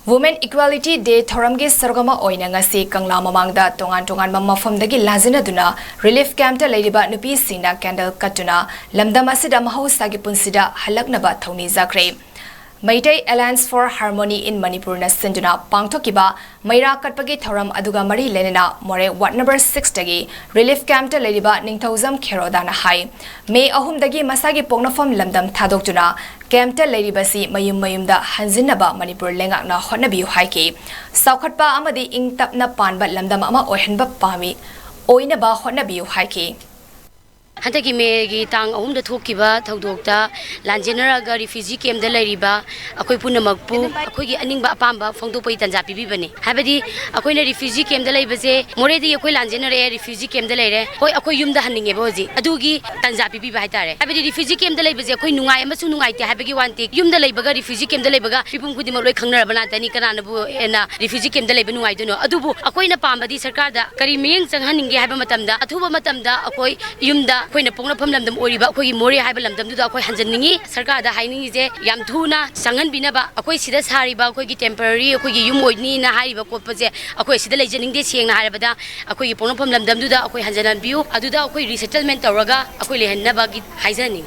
Women Equality Day Thoramgi Sargama Oina ngasi Kangla Mamangda Tongan Mafamdagi Lazinaduna Relief Camp ta Ladiba Nupi Sina Candle Katuna Lamdam Asida Mahosagi Punsida Halaknaba Thoni Zakre Maitai Alliance for Harmony in Manipur na Sinduna Pangtokiba Maira Katpagi Thoram Aduga Mari Lenina More Ward number 6 dagi Relief Camp ta Ladiba Ningthauzam Kherodana Hai May Ahum dagi Masagi Pongnafam Lamdam Thadokjuna Camp ta Ladibasi Mayumda Hanzinaba Manipur Lengakna Honabiu Haiki Saukhatpa Amadi Ing Tapna Panba Lamdam Ama Ohenba Pami Oinaba Honabiu Haiki Hantaki megi tang ahum da thokiba thaudokta lanjenaraga refugee camp da lairiba akoi punamakpu akoi gi aningba apamba phongdopoi tanja pibibani habadi akoi na refugee camp da laibase moredi akoi lanjenare refugee camp da laire hoi akoi yumda haninge boji adugi tanja pibiba haitare habadi refugee camp da laibase akoi nungai amasu nungai te habagi wanti yumda laibaga refugee camp da laibaga pipum kudima loi khangnara bana tani kana nabu ena refugee camp da laiba nungai duno adubu akoi na pambadi sarkar da kari miyeng changhaninge haiba matamda athuba matamda akoi yumda Koina pongna pham lamdam oriba akoi mori haiba lamdam du akoi hanjanningi sarkar da hainingi je yam thuna sangan binaba akoi sida sariba akoi gi temporary akoi gi yum oidni na haiba koppa je akoi sida leijaning de sieng na harabada akoi gi pongna pham lamdam du akoi hanjanan biu aduda akoi resettlement tawraga akoi lehanna ba gi haijani